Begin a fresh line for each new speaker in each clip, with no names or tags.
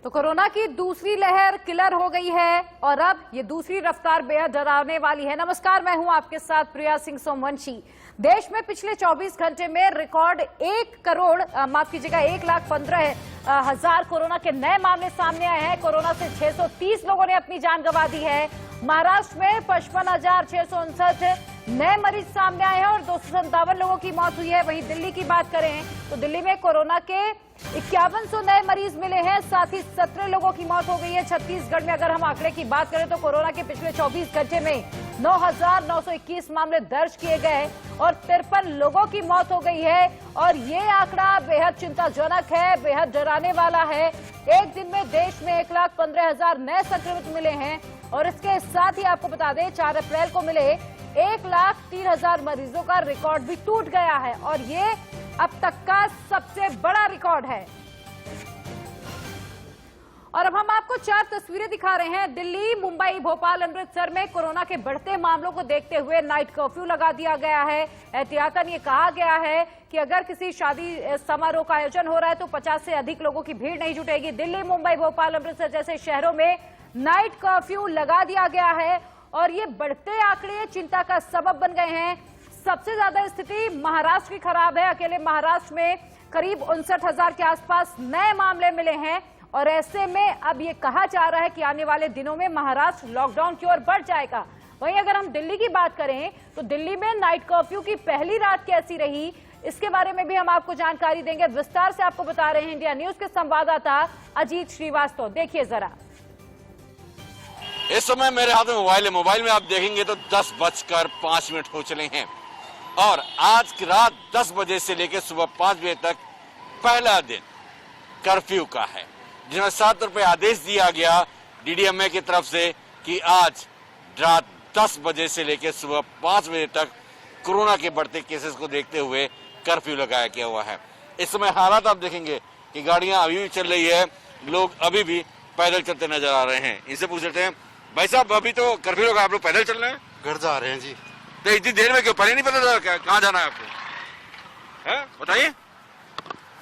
तो कोरोना की दूसरी लहर किलर हो गई है और अब ये दूसरी रफ्तार बेहद डरावने वाली है। नमस्कार, मैं हूं आपके साथ प्रिया सिंह सोमवंशी। देश में पिछले 24 घंटे में रिकॉर्ड 1,15,00,000 कोरोना के नए मामले सामने आए हैं। कोरोना से 630 लोगों ने अपनी जान गंवा दी है। महाराष्ट्र में 55,659 नए मरीज सामने आए हैं और 257 लोगों की मौत हुई है। वहीं दिल्ली की बात करें तो दिल्ली में कोरोना के 5100 नए मरीज मिले हैं, साथ ही 17 लोगों की मौत हो गई है। छत्तीसगढ़ में अगर हम आंकड़े की बात करें तो कोरोना के पिछले 24 घंटे में 9,921 मामले दर्ज किए गए और 53 लोगों की मौत हो गई है। और ये आंकड़ा बेहद चिंताजनक है, बेहद डराने वाला है। एक दिन में देश में 1,15,000 नए संक्रमित मिले हैं और इसके साथ ही आपको बता दें 4 अप्रैल को मिले 1,03,000 मरीजों का रिकॉर्ड भी टूट गया है और ये अब तक का सबसे बड़ा रिकॉर्ड है। और अब हम आपको 4 तस्वीरें दिखा रहे हैं। दिल्ली, मुंबई, भोपाल, अमृतसर में कोरोना के बढ़ते मामलों को देखते हुए नाइट कर्फ्यू लगा दिया गया है। एहतियातन ये कहा गया है कि अगर किसी शादी समारोह का आयोजन हो रहा है तो 50 से अधिक लोगों की भीड़ नहीं जुटेगी। दिल्ली, मुंबई, भोपाल, अमृतसर जैसे शहरों में नाइट कर्फ्यू लगा दिया गया है और ये बढ़ते आंकड़े चिंता का सबब बन गए हैं। सबसे ज्यादा स्थिति महाराष्ट्र की खराब है। अकेले महाराष्ट्र में करीब 59,000 के आसपास नए मामले मिले हैं और ऐसे में अब ये कहा जा रहा है कि आने वाले दिनों में महाराष्ट्र लॉकडाउन की ओर बढ़ जाएगा। वहीं अगर हम दिल्ली की बात करें तो दिल्ली में नाइट कर्फ्यू की पहली रात कैसी रही, इसके बारे में भी हम आपको जानकारी देंगे। विस्तार से आपको बता रहे हैं इंडिया न्यूज के संवाददाता अजीत श्रीवास्तव। देखिए जरा।
इस समय मेरे हाथ में मोबाइल है। मोबाइल में आप देखेंगे तो 10:05 हो चले हैं और आज की रात 10 बजे से लेकर सुबह 5 बजे तक पहला दिन कर्फ्यू का है, जिसमें 7 रुपए आदेश दिया गया डीडीएमए की तरफ से कि आज रात 10 बजे से लेकर सुबह 5 बजे तक कोरोना के बढ़ते केसेस को देखते हुए कर्फ्यू लगाया गया हुआ है। इस समय हालात आप देखेंगे कि गाड़ियां अभी भी चल रही है, लोग अभी भी पैदल चलते नजर आ रहे हैं। इनसे पूछ लेते हैं, भाई साहब अभी तो कर्फ्यू लगा, आप लोग पैदल चल रहे हैं?
घर जा रहे हैं जी।
तो इतनी देर में क्यों, पहले नहीं पता था कहाँ जाना है आपको, है बताइए।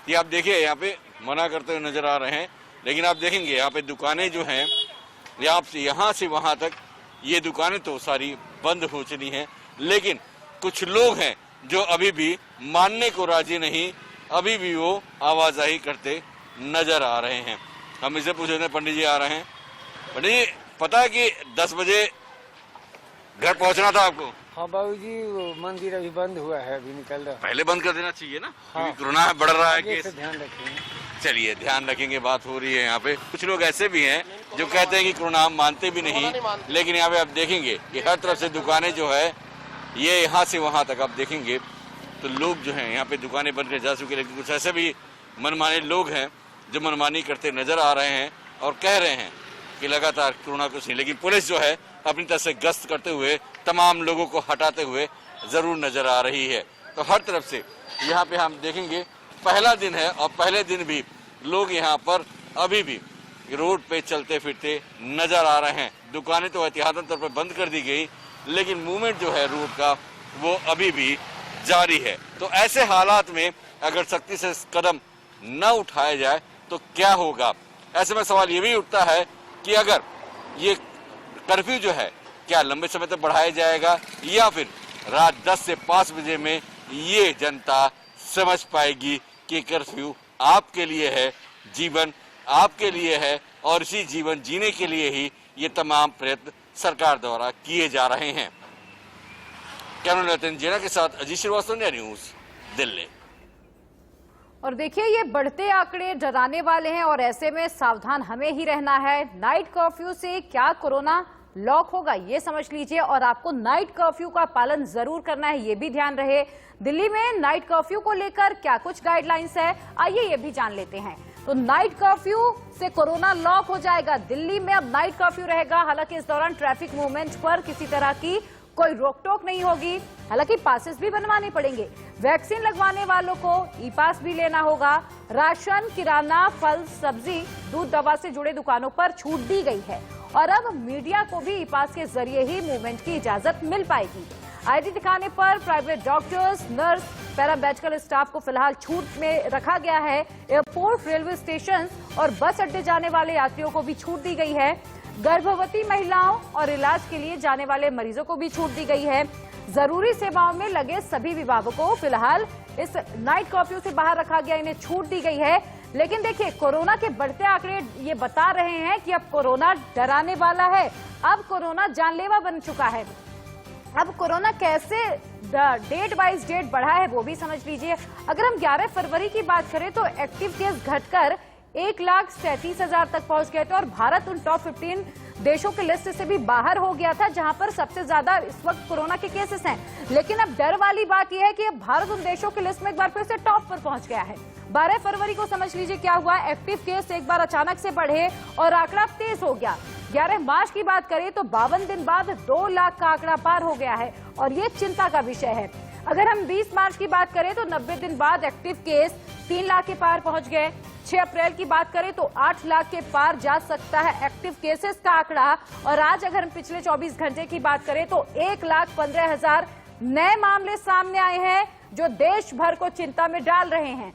ये आप देखिए यहाँ पे मना करते हुए नजर आ रहे हैं, लेकिन आप देखेंगे यहाँ पे दुकानें जो हैं यहाँ से वहां तक ये दुकानें तो सारी बंद हो चुकी हैं, लेकिन कुछ लोग हैं जो अभी भी मानने को राजी नहीं, अभी भी वो आवाजाही करते नजर आ रहे हैं। हम इसे पूछ रहे हैं, पंडित जी आ रहे हैं। पंडित जी, पता है कि 10 बजे घर पहुंचना था आपको?
हाँ बाबूजी, मंदिर अभी बंद हुआ है, अभी निकल रहा है।
पहले बंद कर देना चाहिए ना,
हाँ।
क्योंकि कोरोना बढ़ रहा है केस।
ध्यान रखेंगे।
चलिए ध्यान रखेंगे, बात हो रही है यहाँ पे। कुछ लोग ऐसे भी हैं जो कहते हैं कि कोरोना हम मानते भी नहीं, लेकिन यहाँ पे आप देखेंगे कि हर तरफ से दुकानें जो है ये यहाँ से वहां तक आप देखेंगे तो लोग जो है यहाँ पे दुकानें बंद कर जा चुके, लेकिन कुछ ऐसे भी मनमाने लोग हैं जो मनमानी करते नजर आ रहे हैं और कह रहे हैं कि लगातार कोरोना कुछ नहीं। लेकिन पुलिस जो है अपनी तरफ से गश्त करते हुए तमाम लोगों को हटाते हुए जरूर नजर आ रही है। तो हर तरफ से यहाँ पे हम देखेंगे पहला दिन है और पहले दिन भी लोग यहाँ पर अभी भी रोड पे चलते फिरते नजर आ रहे हैं। दुकानें तो एहतियातन तौर पर बंद कर दी गई, लेकिन मूवमेंट जो है रोड का वो अभी भी जारी है। तो ऐसे हालात में अगर सख्ती से कदम न उठाया जाए तो क्या होगा? ऐसे में सवाल ये भी उठता है कि अगर ये कर्फ्यू जो है क्या लंबे समय तक बढ़ाया जाएगा या फिर रात 10 से 5 बजे में ये जनता समझ पाएगी कि कर्फ्यू आपके लिए है, जीवन आपके लिए है और इसी जीवन जीने के लिए ही ये तमाम प्रयत्न सरकार द्वारा किए जा रहे हैं। कैमरा नितिन जेना के साथ अजीत श्रीवास्तव, इंडिया न्यूज, दिल्ली।
और देखिए ये बढ़ते आंकड़े डराने वाले हैं और ऐसे में सावधान हमें ही रहना है। नाइट कर्फ्यू से क्या कोरोना लॉक होगा ये समझ लीजिए और आपको नाइट कर्फ्यू का पालन जरूर करना है, ये भी ध्यान रहे। दिल्ली में नाइट कर्फ्यू को लेकर क्या कुछ गाइडलाइंस है, आइए ये भी जान लेते हैं। तो नाइट कर्फ्यू से कोरोना लॉक हो जाएगा। दिल्ली में अब नाइट कर्फ्यू रहेगा, हालांकि इस दौरान ट्रैफिक मूवमेंट पर किसी तरह की कोई रोक टोक नहीं होगी। हालांकि पासेस भी बनवाने पड़ेंगे। वैक्सीन लगवाने वालों को ई पास भी लेना होगा। राशन, किराना, फल, सब्जी, दूध, दवा से जुड़े दुकानों पर छूट दी गई है और अब मीडिया को भी ई पास के जरिए ही मूवमेंट की इजाजत मिल पाएगी। आईडी दिखाने पर private doctors, nurse, paramedical staff को फिलहाल छूट में रखा गया है। एयरपोर्ट, रेलवे स्टेशन और बस अड्डे जाने वाले यात्रियों को भी छूट दी गई है। गर्भवती महिलाओं और इलाज के लिए जाने वाले मरीजों को भी छूट दी गई है। जरूरी सेवाओं में लगे सभी विभागों को फिलहाल इस नाइट कर्फ्यू से बाहर रखा गया, इन्हें छूट दी गई है। लेकिन देखिए, कोरोना के बढ़ते आंकड़े ये बता रहे हैं कि अब कोरोना डराने वाला है, अब कोरोना जानलेवा बन चुका है। अब कोरोना कैसे डेट वाइज डेट बढ़ा है वो भी समझ लीजिए। अगर हम 11 फरवरी की बात करें तो एक्टिव केस घटकर 1,37,000 तक पहुंच गए थे और भारत उन टॉप 15 देशों की लिस्ट से भी बाहर हो गया था जहां पर सबसे ज्यादा इस वक्त कोरोना के केसेस हैं। लेकिन अब डर वाली बात यह है कि अब भारत उन देशों की लिस्ट में एक बार फिर से टॉप पर पहुंच गया है। 12 फरवरी को समझ लीजिए क्या हुआ, एक्टिव केस एक बार अचानक से बढ़े और आंकड़ा तेज हो गया। 11 मार्च की बात करें तो 52 दिन बाद 2 लाख का आंकड़ा पार हो गया है और ये चिंता का विषय है। अगर हम 20 मार्च की बात करें तो 90 दिन बाद एक्टिव केस 3 लाख के पार पहुंच गए। 6 अप्रैल की बात करें तो 8 लाख के पार जा सकता है एक्टिव केसेस का आंकड़ा। और आज अगर हम पिछले 24 घंटे की बात करें तो 1,15,000 नए मामले सामने आए हैं जो देश भर को चिंता में डाल रहे हैं।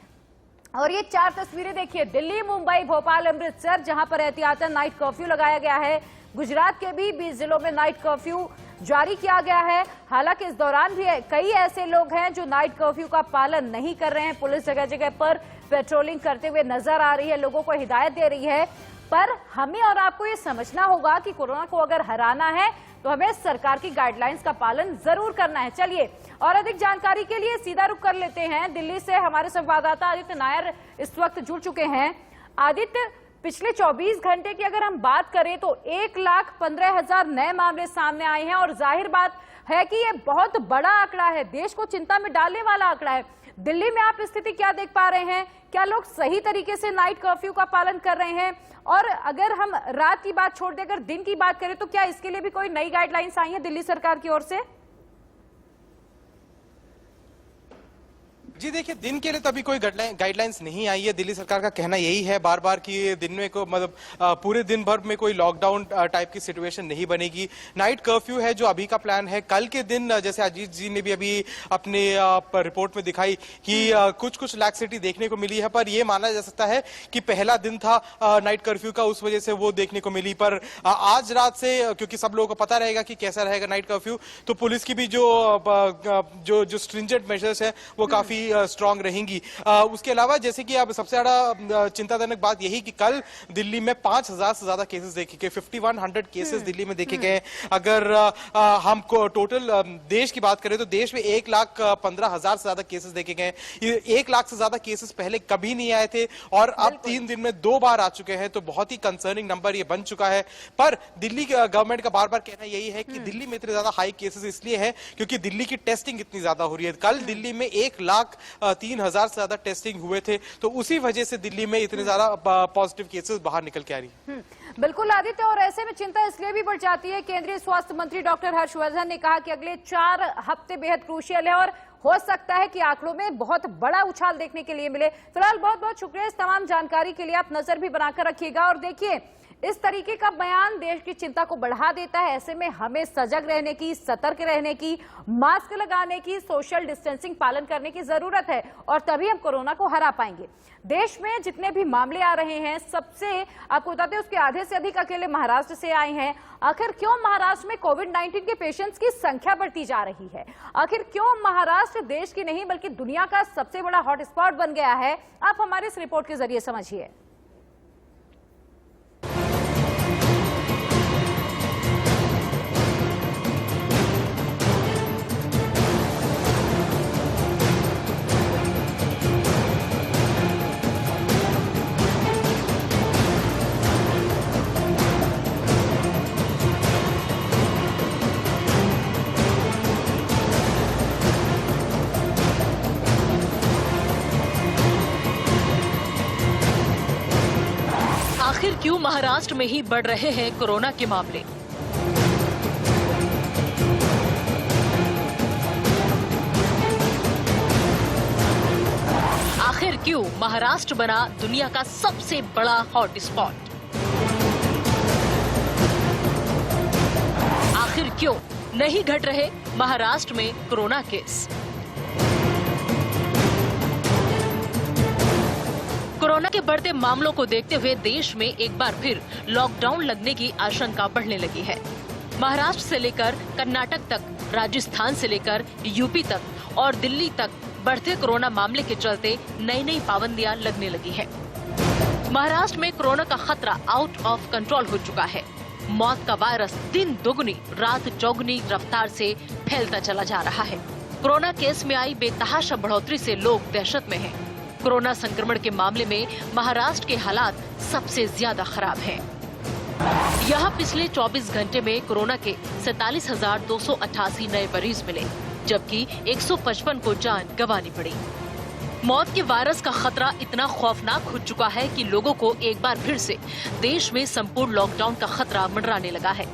और ये 4 तस्वीरें देखिए, दिल्ली, मुंबई, भोपाल, अमृतसर, जहां पर एहतियातन नाइट कर्फ्यू लगाया गया है। गुजरात के भी 20 जिलों में नाइट कर्फ्यू जारी किया गया है। हालांकि इस दौरान भी कई ऐसे लोग हैं जो नाइट कर्फ्यू का पालन नहीं कर रहे हैं। पुलिस जगह जगह पर पेट्रोलिंग करते हुए नजर आ रही है, लोगों को हिदायत दे रही है। पर हमें और आपको ये समझना होगा कि कोरोना को अगर हराना है तो हमें सरकार की गाइडलाइंस का पालन जरूर करना है। चलिए, और अधिक जानकारी के लिए सीधा रुख कर लेते हैं। दिल्ली से हमारे संवाददाता आदित्य नायर इस वक्त जुड़ चुके हैं। आदित्य, पिछले 24 घंटे की अगर हम बात करें तो 1,15,000 नए मामले सामने आए हैं और जाहिर बात है कि ये बहुत बड़ा आंकड़ा है, देश को चिंता में डालने वाला आंकड़ा है। दिल्ली में आप स्थिति क्या देख पा रहे हैं? क्या लोग सही तरीके से नाइट कर्फ्यू का पालन कर रहे हैं? और अगर हम रात की बात छोड़ दें, अगर दिन की बात करें तो क्या इसके लिए भी कोई नई गाइडलाइंस आई है दिल्ली सरकार की ओर से?
जी देखिए, दिन के लिए तो अभी कोई गाइडलाइंस नहीं आई है। दिल्ली सरकार का कहना यही है बार बार कि दिन में को मतलब पूरे दिन भर में कोई लॉकडाउन टाइप की सिचुएशन नहीं बनेगी। नाइट कर्फ्यू है जो अभी का प्लान है। कल के दिन जैसे अजीत जी ने भी अभी अपने रिपोर्ट में दिखाई कि कुछ कुछ लैक्सिटी देखने को मिली है, पर यह माना जा सकता है कि पहला दिन था नाइट कर्फ्यू का, उस वजह से वो देखने को मिली। पर आज रात से क्योंकि सब लोगों को पता रहेगा कि कैसा रहेगा नाइट कर्फ्यू, तो पुलिस की भी जो स्ट्रिंजेंट मेजर्स है वो काफी स्ट्रांग रहेंगी। उसके अलावा जैसे कि अब सबसे ज्यादा चिंताजनक बात यही कि कल दिल्ली में 5,000 से ज्यादा केसेस देखे गए, 5100 केसेस दिल्ली में देखे गए। अगर हम टोटल देश की बात करें तो देश में 1,15,000 से ज्यादा केसेस देखे गए। 1 लाख से ज्यादा केसेस पहले कभी नहीं आए थे और अब 3 दिन में 2 बार आ चुके हैं, तो बहुत ही कंसर्निंग नंबर ये बन चुका है। पर दिल्ली गवर्नमेंट का बार बार कहना यही है कि दिल्ली में इतने ज्यादा हाई केसेस इसलिए है क्योंकि दिल्ली की टेस्टिंग इतनी ज्यादा हो रही है। कल दिल्ली में 1,03,000 से ज्यादा टेस्टिंग हुए थे, तो उसी वजह से दिल्ली में इतने ज्यादा पॉजिटिव केसेस बाहर निकल के आ रही है।
बिल्कुल आदित्य, और ऐसे में चिंता इसलिए भी बढ़ जाती है। केंद्रीय स्वास्थ्य मंत्री डॉक्टर हर्षवर्धन ने कहा कि अगले 4 हफ्ते बेहद क्रूशियल है और हो सकता है कि आंकड़ों में बहुत बड़ा उछाल देखने के लिए मिले। फिलहाल बहुत बहुत शुक्रिया इस तमाम जानकारी के लिए। आप नजर भी बनाकर रखिएगा। और देखिए, इस तरीके का बयान देश की चिंता को बढ़ा देता है। ऐसे में हमें सजग रहने की, सतर्क रहने की, मास्क लगाने की, सोशल डिस्टेंसिंग पालन करने की जरूरत है और तभी हम कोरोना को हरा पाएंगे। देश में जितने भी मामले आ रहे हैं, सबसे आपको बताते हैं उसके आधे से अधिक अकेले महाराष्ट्र से आए हैं। आखिर क्यों महाराष्ट्र में कोविड-19 के पेशेंट्स की संख्या बढ़ती जा रही है? आखिर क्यों महाराष्ट्र देश की नहीं बल्कि दुनिया का सबसे बड़ा हॉटस्पॉट बन गया है? आप हमारे इस रिपोर्ट के जरिए समझिए।
आखिर क्यों महाराष्ट्र में ही बढ़ रहे हैं कोरोना के मामले? आखिर क्यों महाराष्ट्र बना दुनिया का सबसे बड़ा हॉटस्पॉट? आखिर क्यों नहीं घट रहे महाराष्ट्र में कोरोना केस। कोरोना के बढ़ते मामलों को देखते हुए देश में एक बार फिर लॉकडाउन लगने की आशंका बढ़ने लगी है। महाराष्ट्र से लेकर कर्नाटक तक, राजस्थान से लेकर यूपी तक और दिल्ली तक बढ़ते कोरोना मामले के चलते नई नई पाबंदियां लगने लगी है। महाराष्ट्र में कोरोना का खतरा आउट ऑफ कंट्रोल हो चुका है। मौत का वायरस दिन दोगुनी रात चौगुनी रफ्तार से फैलता चला जा रहा है। कोरोना केस में आई बेतहाशा बढ़ोतरी से लोग दहशत में हैं। कोरोना संक्रमण के मामले में महाराष्ट्र के हालात सबसे ज्यादा खराब हैं। यहाँ पिछले 24 घंटे में कोरोना के 47,288 नए मरीज मिले, जबकि 155 को जान गंवानी पड़ी। मौत के वायरस का खतरा इतना खौफनाक हो चुका है कि लोगों को एक बार फिर से देश में संपूर्ण लॉकडाउन का खतरा मंडराने लगा है।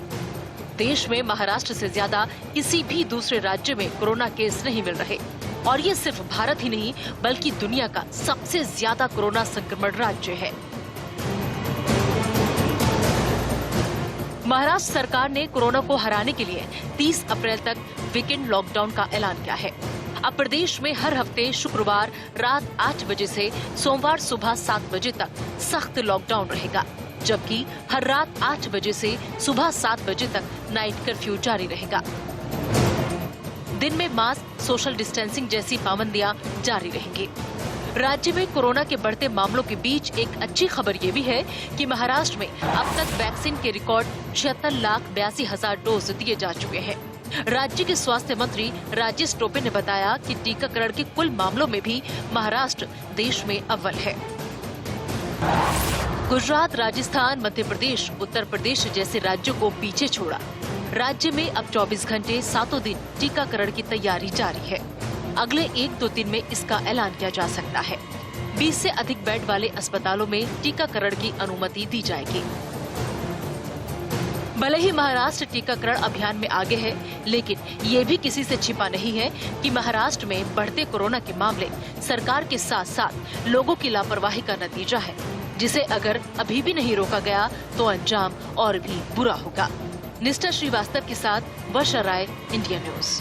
देश में महाराष्ट्र से ज्यादा किसी भी दूसरे राज्य में कोरोना केस नहीं मिल रहे और ये सिर्फ भारत ही नहीं बल्कि दुनिया का सबसे ज्यादा कोरोना संक्रमण राज्य है। महाराष्ट्र सरकार ने कोरोना को हराने के लिए 30 अप्रैल तक वीकेंड लॉकडाउन का ऐलान किया है। अब प्रदेश में हर हफ्ते शुक्रवार रात 8 बजे से सोमवार सुबह 7 बजे तक सख्त लॉकडाउन रहेगा, जबकि हर रात 8 बजे से सुबह 7 बजे तक नाइट कर्फ्यू जारी रहेगा। दिन में मास्क, सोशल डिस्टेंसिंग जैसी पाबंदियां जारी रहेंगी। राज्य में कोरोना के बढ़ते मामलों के बीच एक अच्छी खबर ये भी है कि महाराष्ट्र में अब तक वैक्सीन के रिकॉर्ड 76,82,000 डोज दिए जा चुके हैं। राज्य के स्वास्थ्य मंत्री राजेश टोपे ने बताया कि टीकाकरण के कुल मामलों में भी महाराष्ट्र देश में अव्वल है। गुजरात, राजस्थान, मध्य प्रदेश, उत्तर प्रदेश जैसे राज्यों को पीछे छोड़ा। राज्य में अब 24 घंटे 7 दिन टीकाकरण की तैयारी जारी है। अगले 1-2 दिन में इसका ऐलान किया जा सकता है। 20 से अधिक बेड वाले अस्पतालों में टीकाकरण की अनुमति दी जाएगी। भले ही महाराष्ट्र टीकाकरण अभियान में आगे है, लेकिन ये भी किसी से छिपा नहीं है कि महाराष्ट्र में बढ़ते कोरोना के मामले सरकार के साथ साथ लोगों की लापरवाही का नतीजा है, जिसे अगर अभी भी नहीं रोका गया तो अंजाम और भी बुरा होगा। निष्ठा श्रीवास्तव के साथ वर्षा राय, इंडिया न्यूज।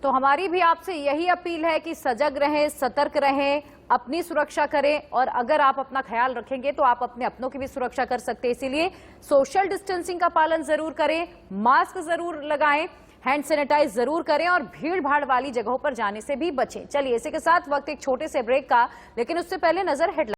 तो हमारी भी आपसे यही अपील है कि सजग रहें, सतर्क रहें, अपनी सुरक्षा करें और अगर आप अपना ख्याल रखेंगे तो आप अपने अपनों की भी सुरक्षा कर सकते हैं। इसीलिए सोशल डिस्टेंसिंग का पालन जरूर करें, मास्क जरूर लगाएं, हैंड सैनिटाइज जरूर करें और भीड़ भाड़ वाली जगहों पर जाने से भी बचें। चलिए इसी के साथ वक्त एक छोटे से ब्रेक का, लेकिन उससे पहले नजर हेडलाइन